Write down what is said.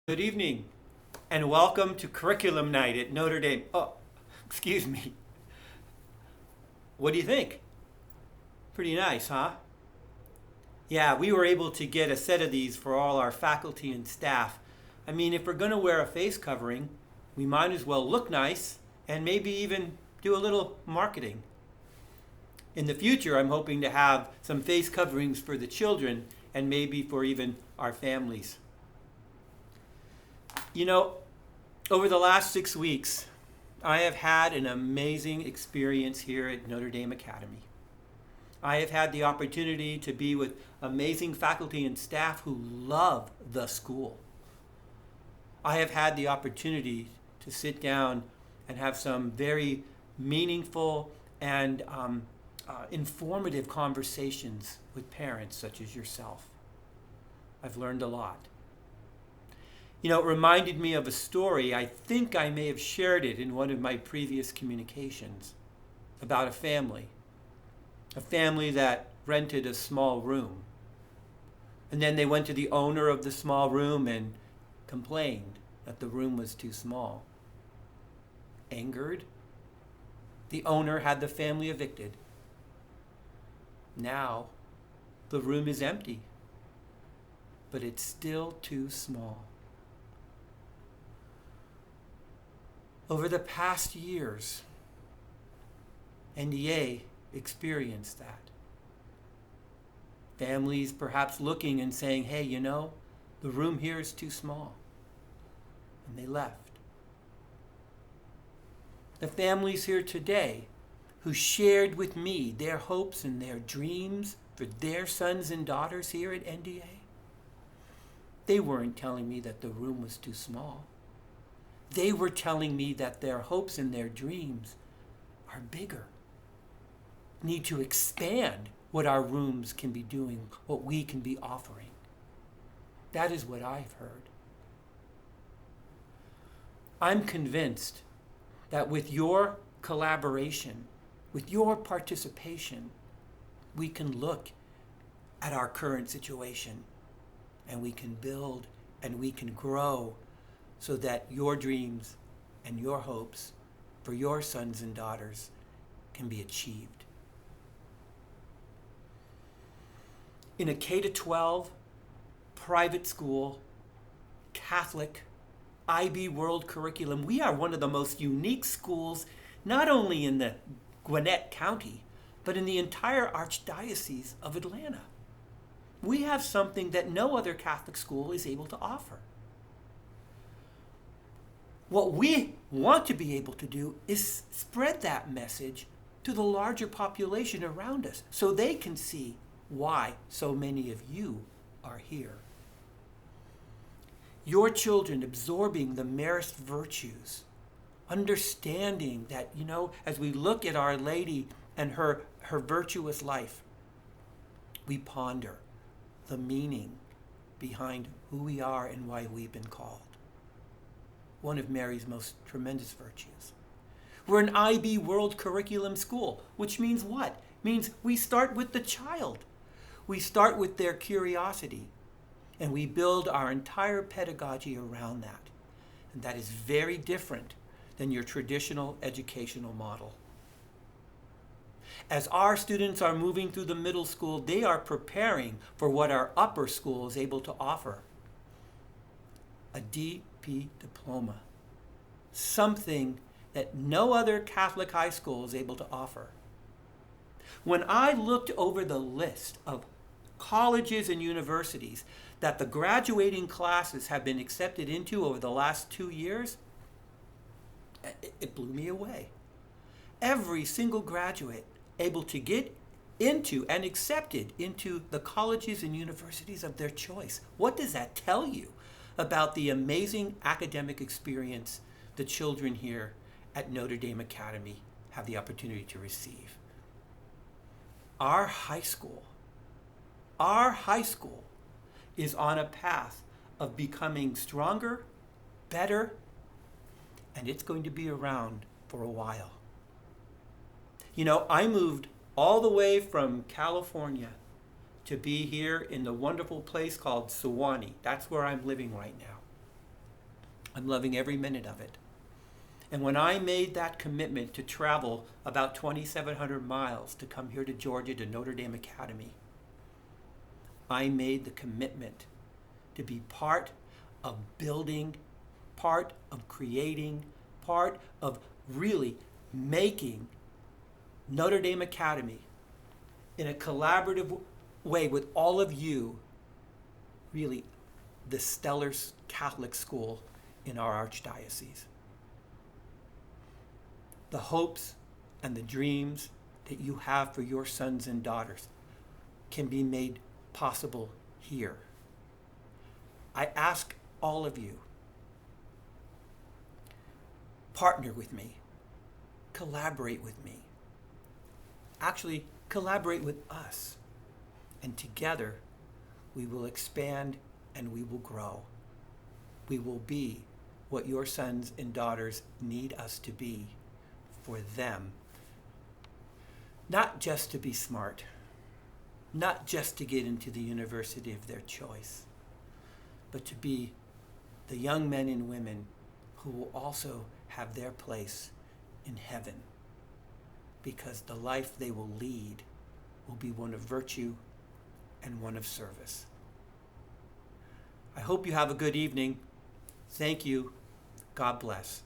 Good evening, and welcome to Curriculum Night at Notre Dame. Oh, excuse me. What do you think? Pretty nice, huh? Yeah, we were able to get a set of these for all our faculty and staff. I mean, if we're going to wear a face covering, we might as well look nice and maybe even do a little marketing. In the future, I'm hoping to have some face coverings for the children and maybe for even our families. You know, over the last 6 weeks, I have had an amazing experience here at Notre Dame Academy. I have had the opportunity to be with amazing faculty and staff who love the school. I have had the opportunity to sit down and have some very meaningful and informative conversations with parents such as yourself. I've learned a lot. You know, it reminded me of a story. I think I may have shared it in one of my previous communications about a family that rented a small room. And then they went to the owner of the small room and complained that the room was too small. Angered, the owner had the family evicted. Now, the room is empty, but it's still too small. Over the past years, NDA experienced that. Families perhaps looking and saying, hey, you know, the room here is too small. And they left. The families here today who shared with me their hopes and their dreams for their sons and daughters here at NDA, they weren't telling me that the room was too small. They were telling me that their hopes and their dreams are bigger, need to expand what our rooms can be doing, what we can be offering. That is what I've heard. I'm convinced that with your collaboration, with your participation, we can look at our current situation and we can build and we can grow so that your dreams and your hopes for your sons and daughters can be achieved. In a K-12 private school, Catholic, IB World curriculum, we are one of the most unique schools, not only in the Gwinnett County, but in the entire Archdiocese of Atlanta. We have something that no other Catholic school is able to offer. What we want to be able to do is spread that message to the larger population around us so they can see why so many of you are here. Your children absorbing the Marist virtues, understanding that, you know, as we look at Our Lady and her virtuous life, we ponder the meaning behind who we are and why we've been called. One of Mary's most tremendous virtues. We're an IB World Curriculum school, which means what? Means we start with the child. We start with their curiosity, and we build our entire pedagogy around that. And that is very different than your traditional educational model. As our students are moving through the middle school, they are preparing for what our upper school is able to offer. A DP diploma, something that no other Catholic high school is able to offer. When I looked over the list of colleges and universities that the graduating classes have been accepted into over the last 2 years, it blew me away. Every single graduate able to get into and accepted into the colleges and universities of their choice. What does that tell you about the amazing academic experience the children here at Notre Dame Academy have the opportunity to receive? Our high school is on a path of becoming stronger, better, and it's going to be around for a while. You know, I moved all the way from California to be here in the wonderful place called Sewanee. That's where I'm living right now. I'm loving every minute of it. And when I made that commitment to travel about 2,700 miles to come here to Georgia to Notre Dame Academy, I made the commitment to be part of building, part of creating, part of really making Notre Dame Academy in a collaborative way with all of you, really the stellar Catholic school in our archdiocese. The hopes and the dreams that you have for your sons and daughters can be made possible here. I ask all of you, partner with me, collaborate with me. Actually, collaborate with us. And together, we will expand and we will grow. We will be what your sons and daughters need us to be for them. Not just to be smart, not just to get into the university of their choice, but to be the young men and women who will also have their place in heaven, because the life they will lead will be one of virtue and one of service. I hope you have a good evening. Thank you. God bless.